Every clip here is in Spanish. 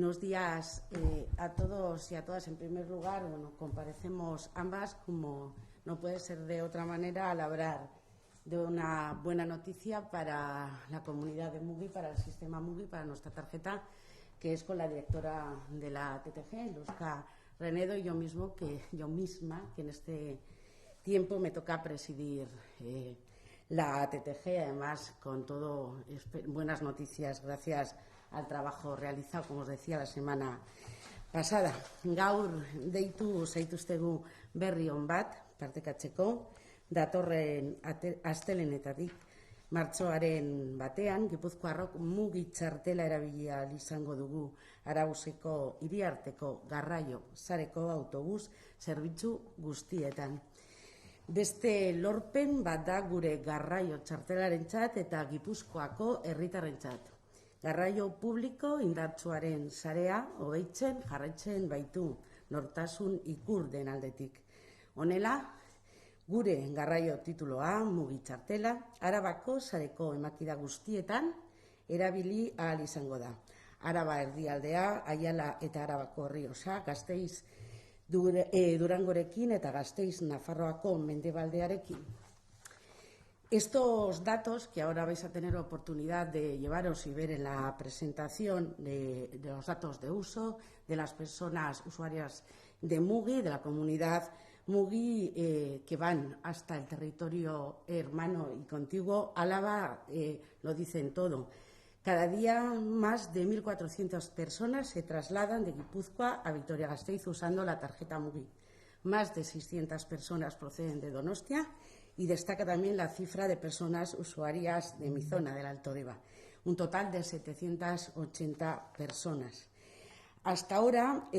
Buenos días a todos y a todas. En primer lugar, comparecemos ambas, como no puede ser de otra manera, al hablar de una buena noticia para la comunidad de Mugi, para el sistema Mugi, para nuestra tarjeta, que es con la directora de la TTG, Luzca Renedo, y yo misma, que en este tiempo me toca presidir la TTG, además con todo buenas noticias gracias al trabajo realizado, como os decía, la semana pasada. Gaur deitu zaituztegu berri on bat partekatzeko, datorren astelenetatik martxoaren batean Gipuzkoarrok Mugi txartela erabili ahal izango dugu Araguseko hiriarteko garraio sareko autobus zerbitzu guztietan. Beste lorpen bat da gure garraio txartelarentzat eta Gipuzkoako herritarrentzat. Garraio publiko indartsuaren sarea hobeitzen jarraitzen baitu nortasun ikur den aldetik. Honela, gure garraio tituloa Mugi txartela Arabako sareko emakida guztietan erabili ahal izango da. Araba erdialdea, Aiala eta Arabako Errioxa, Gasteiz Durangorekin eta Gasteiz Nafarroako mendebaldearekin. Estos datos que ahora vais a tener oportunidad de llevaros y ver en la presentación de los datos de uso de las personas usuarias de Mugi, de la comunidad Mugi, que van hasta el territorio hermano y contiguo, Álava, lo dicen todo. Cada día más de 1.400 personas se trasladan de Guipúzcoa a Vitoria-Gasteiz usando la tarjeta Mugi. Más de 600 personas proceden de Donostia y destaca también la cifra de personas usuarias de mi zona, del Alto Deba. Un total de 780 personas. Hasta ahora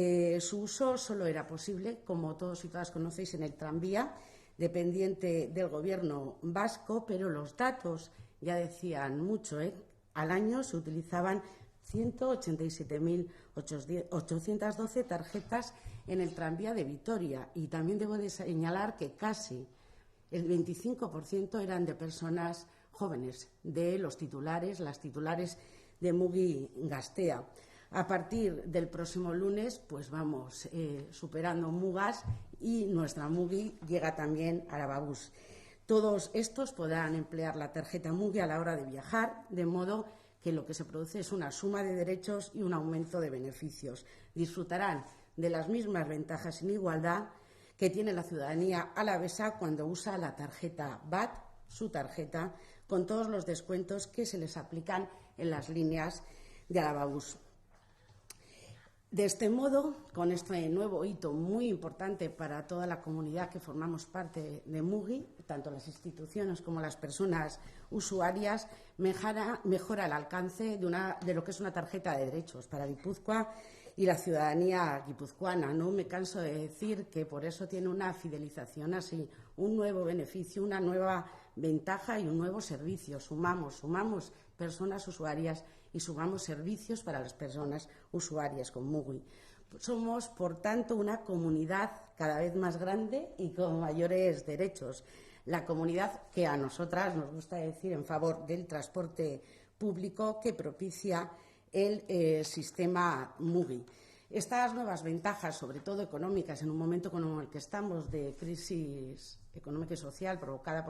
su uso solo era posible, como todos y todas conocéis, en el tranvía dependiente del Gobierno vasco, pero los datos ya decían mucho, Al año se utilizaban 187.812 tarjetas en el tranvía de Vitoria, y también debo de señalar que casi el 25% eran de personas jóvenes, de los titulares, las titulares de Mugi Gaztea. A partir del próximo lunes, pues vamos superando mugas y nuestra Mugi llega también a Arababús. Todos estos podrán emplear la tarjeta Mugi a la hora de viajar, de modo que lo que se produce es una suma de derechos y un aumento de beneficios. Disfrutarán de las mismas ventajas sin igualdad que tiene la ciudadanía alavesa cuando usa la tarjeta BAT, su tarjeta, con todos los descuentos que se les aplican en las líneas de Arababús. De este modo, con este nuevo hito muy importante para toda la comunidad que formamos parte de Mugi, tanto las instituciones como las personas usuarias, mejora el alcance de lo que es una tarjeta de derechos para Guipúzcoa y la ciudadanía guipuzcoana. No me canso de decir que por eso tiene una fidelización así, un nuevo beneficio, una nueva ventaja y un nuevo servicio. Sumamos personas usuarias y sumamos servicios para las personas usuarias con Mugi. Somos, por tanto, una comunidad cada vez más grande y con mayores derechos. La comunidad que a nosotras nos gusta decir en favor del transporte público que propicia el sistema Mugi. Estas nuevas ventajas, sobre todo económicas, en un momento como el que estamos de crisis económica y social provocada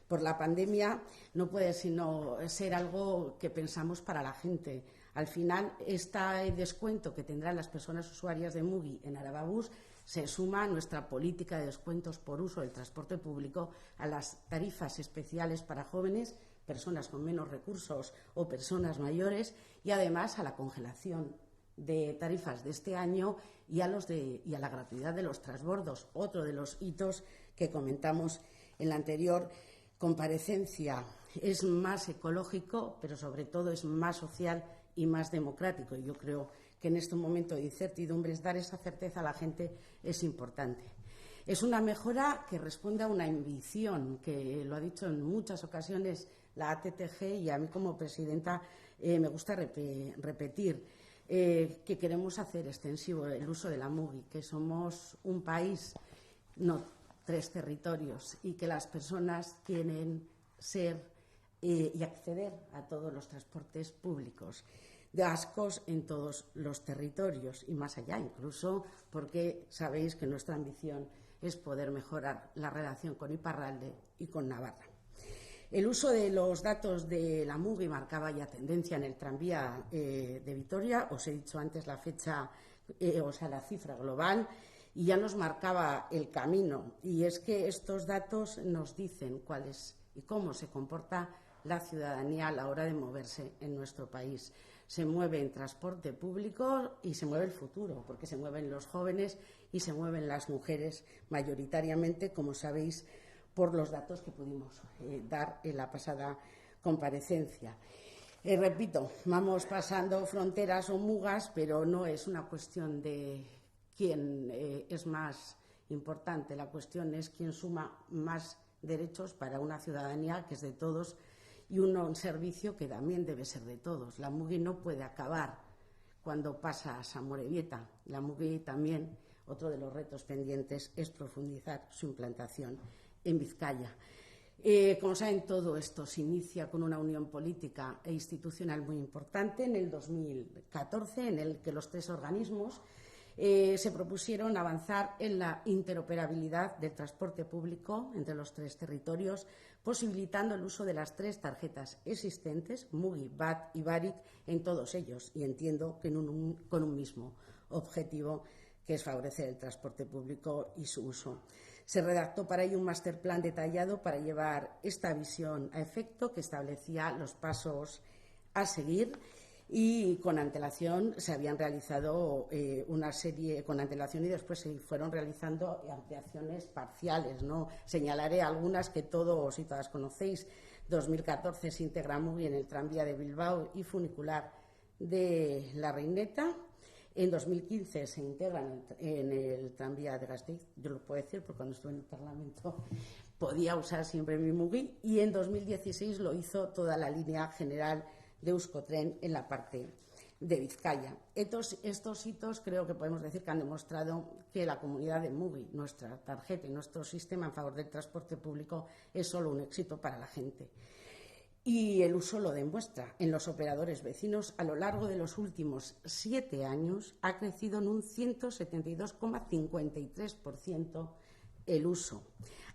por la pandemia, no puede sino ser algo que pensamos para la gente. Al final, este descuento que tendrán las personas usuarias de Mugi en Arababús se suma a nuestra política de descuentos por uso del transporte público, a las tarifas especiales para jóvenes, personas con menos recursos o personas mayores, y además a la congelación de tarifas de este año y a la gratuidad de los transbordos, otro de los hitos que comentamos en la anterior comparecencia. Es más ecológico, pero sobre todo es más social y más democrático. Y yo creo que en este momento de incertidumbres dar esa certeza a la gente es importante. Es una mejora que responde a una ambición que lo ha dicho en muchas ocasiones la ATTG, y a mí como presidenta me gusta repetir que queremos hacer extensivo el uso de la Mugi, que somos un país, no 3 territorios, y que las personas quieren ser y acceder a todos los transportes públicos. de vascos en todos los territorios y más allá, incluso porque sabéis que nuestra ambición es poder mejorar la relación con Iparralde y con Navarra. El uso de los datos de la MUGI marcaba ya tendencia en el tranvía de Vitoria. Os he dicho antes la fecha, la cifra global, y ya nos marcaba el camino. Y es que estos datos nos dicen cuál es y cómo se comporta la ciudadanía a la hora de moverse en nuestro país. Se mueve en transporte público y se mueve el futuro, porque se mueven los jóvenes y se mueven las mujeres mayoritariamente, como sabéis, por los datos que pudimos dar en la pasada comparecencia. Repito, vamos pasando fronteras o mugas, pero no es una cuestión de quién es más importante. La cuestión es quién suma más derechos para una ciudadanía que es de todos y un servicio que también debe ser de todos. La MUGI no puede acabar cuando pasa a Samorebieta. La MUGI también, otro de los retos pendientes, es profundizar su implantación en Vizcaya. Como saben, todo esto se inicia con una unión política e institucional muy importante en el 2014, en el que los tres organismos se propusieron avanzar en la interoperabilidad del transporte público entre los tres territorios, posibilitando el uso de las tres tarjetas existentes, MUGI, VAT y BARIC, en todos ellos, y entiendo que con un mismo objetivo, que es favorecer el transporte público y su uso. Se redactó para ello un master plan detallado para llevar esta visión a efecto, que establecía los pasos a seguir, y con antelación se habían realizado una serie con antelación y después se fueron realizando ampliaciones parciales, ¿no? Señalaré algunas que todos y todas conocéis. 2014 se integra MUGI en el tranvía de Bilbao y funicular de La Reineta. En 2015 se integra en el tranvía de Gasteiz. Yo lo puedo decir porque cuando estuve en el Parlamento podía usar siempre mi MUGI, y en 2016 lo hizo toda la línea general de Euskotren en la parte de Vizcaya. Estos hitos creo que podemos decir que han demostrado que la comunidad de MUGI, nuestra tarjeta y nuestro sistema en favor del transporte público, es solo un éxito para la gente. Y el uso lo demuestra. En los operadores vecinos, a lo largo de los últimos 7 años, ha crecido en un 172,53% el uso,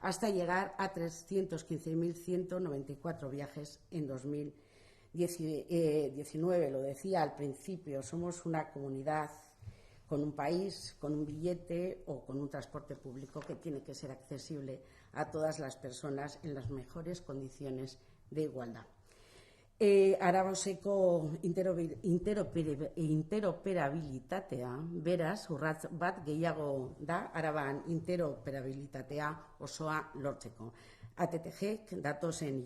hasta llegar a 315.194 viajes en 2019. Lo decía al principio, somos una comunidad con un país, con un billete o con un transporte público que tiene que ser accesible a todas las personas en las mejores condiciones de igualdad. Araboseko interoperabilitatea, beraz, urrats bat gehiago da, Araban interoperabilitatea osoa lortzeko. ATTGek datozen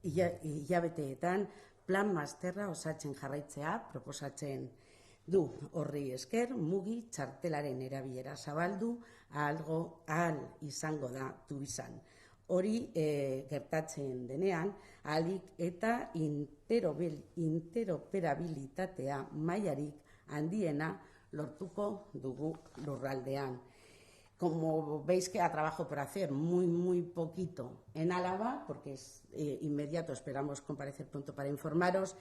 hilabeteetan plan masterra osatzen jarraitzea proposatzen du. Horri esker, MUGI txartelaren erabilera zabaldu ahal izango da Tubizan. Hori gertatzen denean, ahalik eta interoperabilitatea mailarik handiena lortuko dugu lurraldean. Como veis, queda trabajo por hacer, muy poquito en Álava, porque es inmediato, esperamos comparecer pronto para informaros,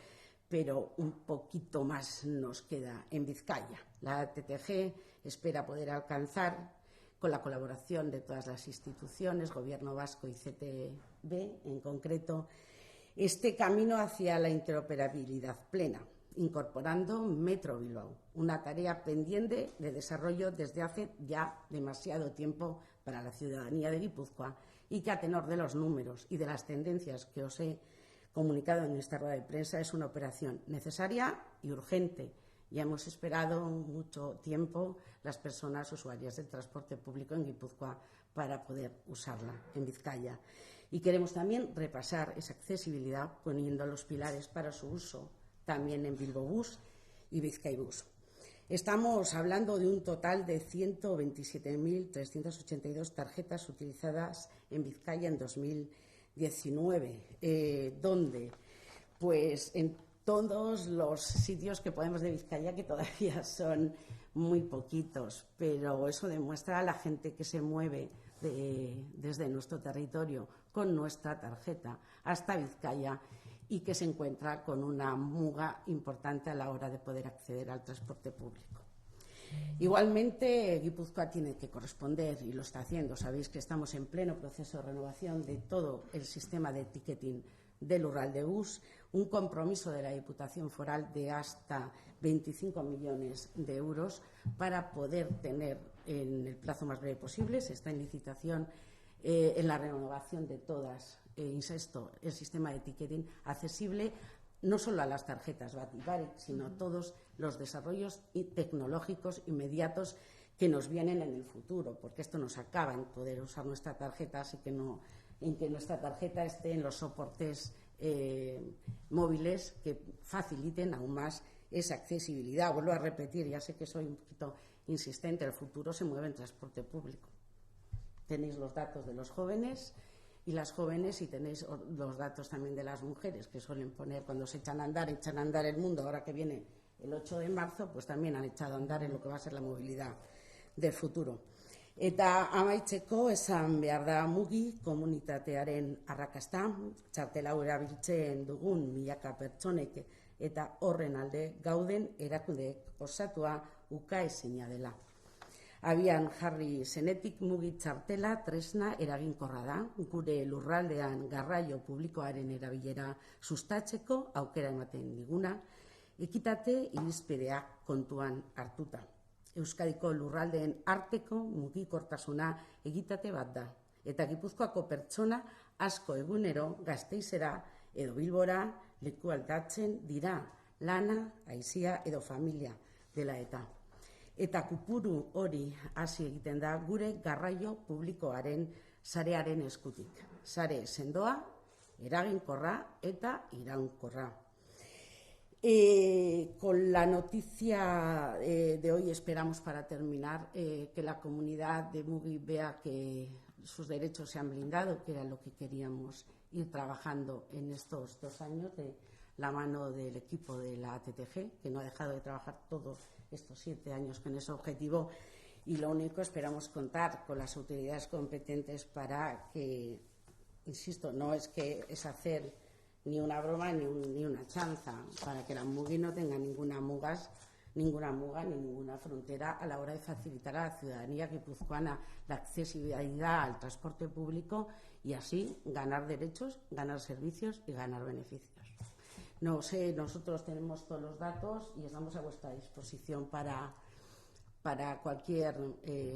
pero un poquito más nos queda en Vizcaya. La TTG espera poder alcanzar, con la colaboración de todas las instituciones, Gobierno vasco y CTB en concreto, este camino hacia la interoperabilidad plena, incorporando Metro Bilbao, una tarea pendiente de desarrollo desde hace ya demasiado tiempo para la ciudadanía de Guipúzcoa, y que, a tenor de los números y de las tendencias que os he comunicado en esta rueda de prensa, es una operación necesaria y urgente. Ya hemos esperado mucho tiempo las personas usuarias del transporte público en Guipúzcoa para poder usarla en Vizcaya. Y queremos también repasar esa accesibilidad poniendo los pilares para su uso también en Bilbobús y Bizkaibus. Estamos hablando de un total de 127.382 tarjetas utilizadas en Vizcaya en 2019, donde, pues, en todos los sitios que podemos de Vizcaya, que todavía son muy poquitos, pero eso demuestra a la gente que se mueve desde nuestro territorio con nuestra tarjeta hasta Vizcaya, y que se encuentra con una muga importante a la hora de poder acceder al transporte público. Igualmente, Guipúzcoa tiene que corresponder, y lo está haciendo. Sabéis que estamos en pleno proceso de renovación de todo el sistema de ticketing del Lurraldebus, un compromiso de la Diputación Foral de hasta 25 millones de euros para poder tener en el plazo más breve posible. Se está en licitación en la renovación de todas, insisto, el sistema de ticketing accesible no solo a las tarjetas Batibaric, sino a todos los desarrollos tecnológicos inmediatos que nos vienen en el futuro, porque esto nos acaba en poder usar nuestra tarjeta, así que no en que nuestra tarjeta esté en los soportes móviles que faciliten aún más esa accesibilidad. Vuelvo a repetir, ya sé que soy un poquito insistente, el futuro se mueve en transporte público. Tenéis los datos de los jóvenes y las jóvenes, y tenéis los datos también de las mujeres, que suelen poner cuando se echan a andar el mundo. Ahora que viene el 8 de marzo, pues también han echado a andar en lo que va a ser la movilidad del futuro. Eta amaitzeko esan behar da mugi komunitatearen arrakasta, txartel hau erabiltzen dugun milaka pertsonek eta horren alde gauden erakundeek osatua ukaezina dela. Abian jarri zenetik mugi txartela tresna eraginkorra da, gure lurraldean garraio publikoaren erabilera sustatzeko aukera ematen diguna, ekitate irizpideak kontuan hartuta. Euskadiko lurraldeen arteko mugikortasuna egitate bat da, eta Gipuzkoako pertsona asko egunero Gasteizera edo Bilbora leku aldatzen dira, lana, aizia edo familia dela eta. Eta kupuru hori hasi egiten da gure garraio publikoaren sarearen eskutik. Sare sendoa, eraginkorra eta iraunkorra. Con la noticia de hoy esperamos, para terminar, que la comunidad de Mugi vea que sus derechos se han blindado, que era lo que queríamos ir trabajando en estos 2 años de la mano del equipo de la ATTG, que no ha dejado de trabajar todos estos 7 años con ese objetivo, y lo único, esperamos contar con las autoridades competentes para que, insisto, no es que es hacer ni una broma ni una chanza, para que la Mugi no tenga ninguna muga ni ninguna frontera a la hora de facilitar a la ciudadanía guipuzcoana la accesibilidad al transporte público y así ganar derechos, ganar servicios y ganar beneficios. No sé, nosotros tenemos todos los datos y estamos a vuestra disposición para cualquier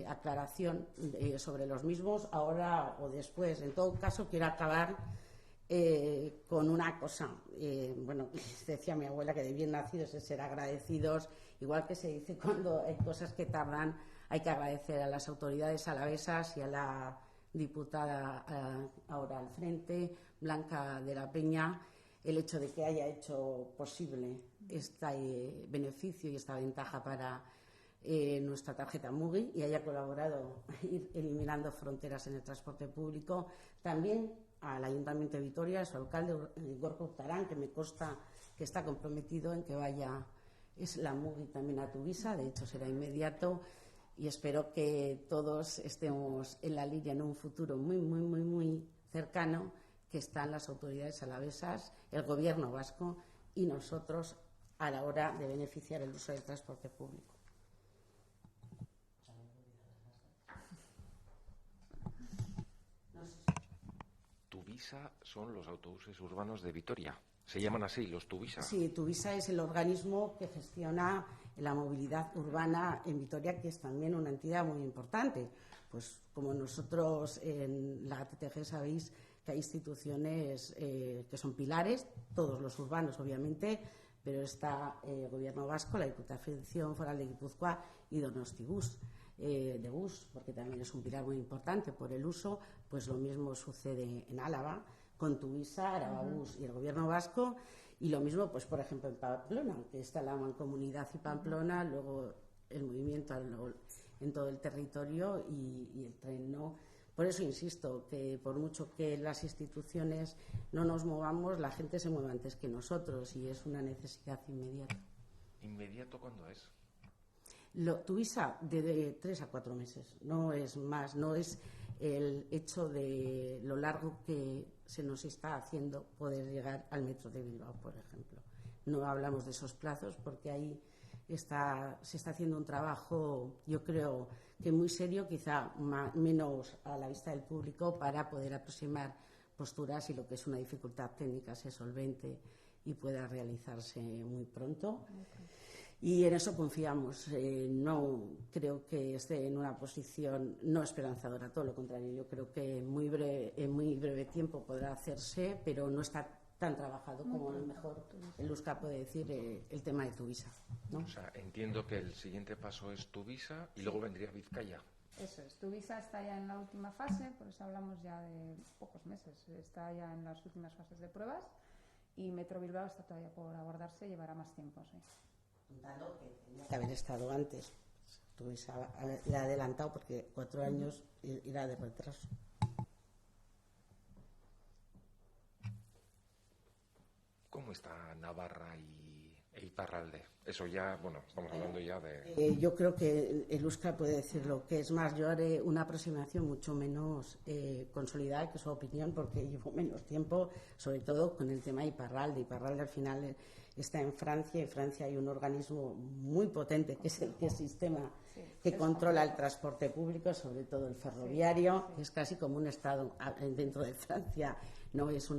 aclaración sobre los mismos, ahora o después. En todo caso, quiero acabar con una cosa. Bueno, decía mi abuela que de bien nacidos es ser agradecidos, igual que se dice cuando hay cosas que tardan, hay que agradecer a las autoridades alavesas y a la diputada ahora al frente, Blanca de la Peña, el hecho de que haya hecho posible este beneficio y esta ventaja para nuestra tarjeta Mugi y haya colaborado a ir eliminando fronteras en el transporte público. También al Ayuntamiento de Vitoria, a su alcalde Gorka Urtaran, que me consta que está comprometido en que vaya la Mugi también a Tuvisa, de hecho será inmediato, y espero que todos estemos en la línea en un futuro muy cercano, que están las autoridades alavesas, el Gobierno vasco y nosotros a la hora de beneficiar el uso del transporte público. Tuvisa son los autobuses urbanos de Vitoria. ¿Se llaman así, los Tuvisa? Sí, Tuvisa es el organismo que gestiona la movilidad urbana en Vitoria, que es también una entidad muy importante. Pues como nosotros en la ATTG sabéis que hay instituciones que son pilares, todos los urbanos obviamente, pero está el Gobierno vasco, la Diputación Foral de Guipúzcoa y Donostibus de bus, porque también es un pilar muy importante por el uso. Pues lo mismo sucede en Álava con Tuvisa, Arababus y el Gobierno vasco, y lo mismo, pues por ejemplo en Pamplona, que está la Mancomunidad y Pamplona, luego el movimiento en todo el territorio y el tren no. Por eso insisto que por mucho que las instituciones no nos movamos, la gente se mueve antes que nosotros y es una necesidad inmediata. ¿Inmediato cuándo es? Tuvisa de 3 a 4 meses, no es más, no es el hecho de lo largo que se nos está haciendo poder llegar al metro de Bilbao, por ejemplo. No hablamos de esos plazos porque ahí se está haciendo un trabajo, yo creo que muy serio, quizá menos a la vista del público, para poder aproximar posturas y lo que es una dificultad técnica se solvente y pueda realizarse muy pronto. Y en eso confiamos. No creo que esté en una posición no esperanzadora, todo lo contrario. Yo creo que en muy breve tiempo podrá hacerse, pero no está tan trabajado como a lo mejor el Euskal puede decir el tema de Tuvisa, ¿no? O sea, entiendo que el siguiente paso es Tuvisa y luego vendría Vizcaya. Eso es, Tuvisa está ya en la última fase, por eso hablamos ya de pocos meses, está ya en las últimas fases de pruebas, y Metro Bilbao está todavía por abordarse, llevará más tiempo, sí. Dado que tenía que haber estado antes, Tuvisa le ha adelantado porque 4 años irá de retraso. ¿Cómo está Navarra e Iparralde? Eso ya, bueno, estamos hablando ya de... Yo creo que el Euskal puede decir lo que es más. Yo haré una aproximación mucho menos consolidada que su opinión, porque llevo menos tiempo, sobre todo con el tema de Iparralde. Iparralde al final está en Francia, y en Francia hay un organismo muy potente que es el sistema que controla el transporte público, sobre todo el ferroviario. Es casi como un Estado dentro de Francia. No es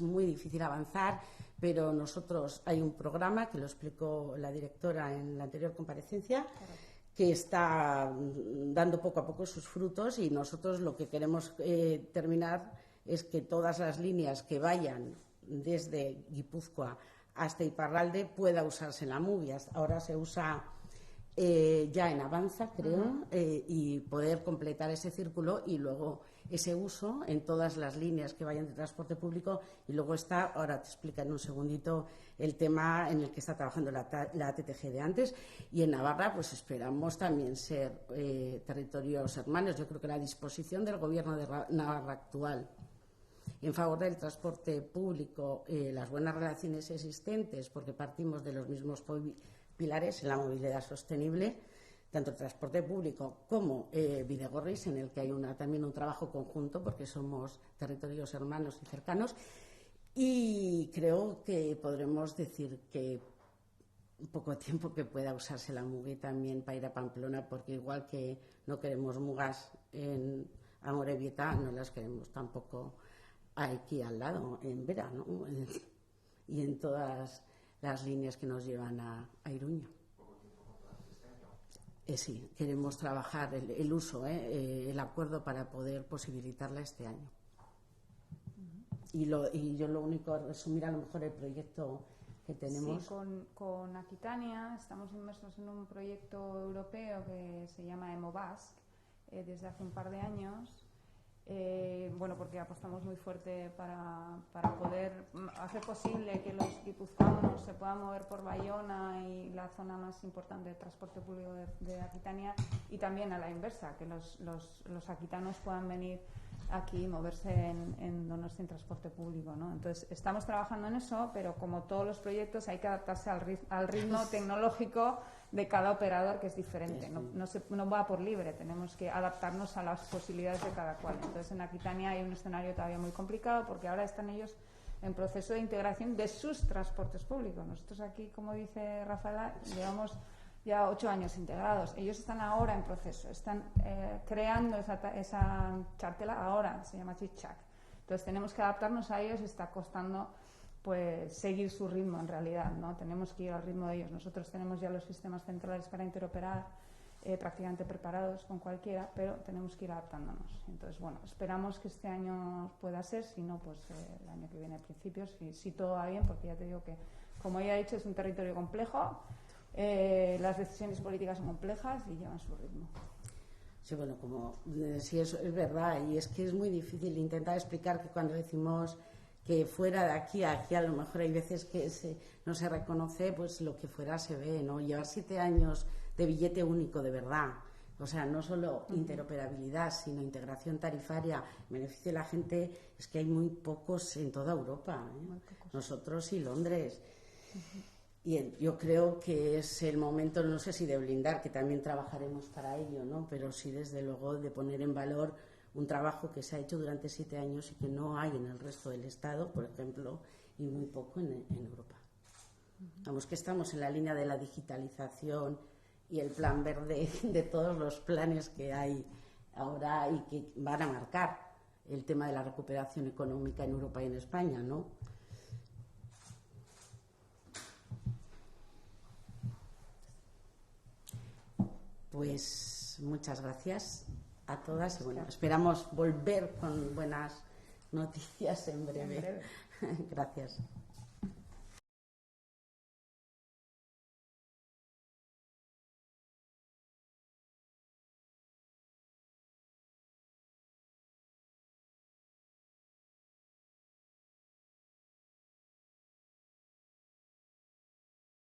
muy difícil avanzar, pero nosotros hay un programa que lo explicó la directora en la anterior comparecencia, que está dando poco a poco sus frutos, y nosotros lo que queremos terminar es que todas las líneas que vayan desde Guipúzcoa hasta Iparralde pueda usarse en la MUVI. Ahora se usa ya en Avanza, creo, y poder completar ese círculo y luego ese uso en todas las líneas que vayan de transporte público. Y luego está, ahora te explico en un segundito, el tema en el que está trabajando la TTG de antes. Y en Navarra pues esperamos también ser territorios hermanos. Yo creo que la disposición del gobierno de Navarra actual en favor del transporte público, las buenas relaciones existentes, porque partimos de los mismos pilares en la movilidad sostenible, tanto el transporte público como Bidegorris, en el que hay también un trabajo conjunto, porque somos territorios hermanos y cercanos. Y creo que podremos decir que en poco tiempo que pueda usarse la MUGI también para ir a Pamplona, porque igual que no queremos mugas en Amorebieta, no las queremos tampoco aquí al lado, en Vera, ¿no? Y en todas las líneas que nos llevan a Iruña. Sí, queremos trabajar el uso, el acuerdo para poder posibilitarla este año. Y yo lo único, resumir a lo mejor el proyecto que tenemos. Sí, con Aquitania estamos inmersos en un proyecto europeo que se llama EMOBASC desde hace un par de años. Bueno, porque apostamos muy fuerte para poder hacer posible que los guipuzcoanos se puedan mover por Bayona y la zona más importante de transporte público de Aquitania, y también a la inversa, que los aquitanos puedan venir aquí y moverse en Donosti en transporte público, ¿no? Entonces, estamos trabajando en eso, pero como todos los proyectos hay que adaptarse al ritmo tecnológico de cada operador, que es diferente, no va por libre, tenemos que adaptarnos a las posibilidades de cada cual. Entonces, en Aquitania hay un escenario todavía muy complicado, porque ahora están ellos en proceso de integración de sus transportes públicos. Nosotros aquí, como dice Rafaela, llevamos ya 8 años integrados. Ellos están ahora en proceso, están creando esa chartela ahora, se llama Chichac. Entonces tenemos que adaptarnos a ellos y está costando pues seguir su ritmo en realidad, ¿no? Tenemos que ir al ritmo de ellos. Nosotros tenemos ya los sistemas centrales para interoperar prácticamente preparados con cualquiera, pero tenemos que ir adaptándonos. Entonces, bueno, esperamos que este año pueda ser, si no, pues el año que viene a principios, si todo va bien, porque ya te digo que, como ya he dicho, es un territorio complejo. Las decisiones políticas son complejas y llevan su ritmo. Sí, bueno, sí, eso es verdad, y es que es muy difícil intentar explicar que cuando decimos que fuera de aquí a aquí, a lo mejor hay veces que no se reconoce, pues lo que fuera se ve, ¿no? Llevar 7 años de billete único de verdad, o sea, no solo interoperabilidad, sino integración tarifaria, beneficio de la gente, es que hay muy pocos en toda Europa, nosotros y Londres. Y yo creo que es el momento, no sé si de blindar, que también trabajaremos para ello, ¿no? Pero sí, desde luego, de poner en valor un trabajo que se ha hecho durante 7 años y que no hay en el resto del Estado, por ejemplo, y muy poco en Europa. Vamos, que estamos en la línea de la digitalización y el plan verde de todos los planes que hay ahora y que van a marcar el tema de la recuperación económica en Europa y en España, ¿no? Pues muchas gracias a todas y bueno, esperamos volver con buenas noticias en breve. Gracias.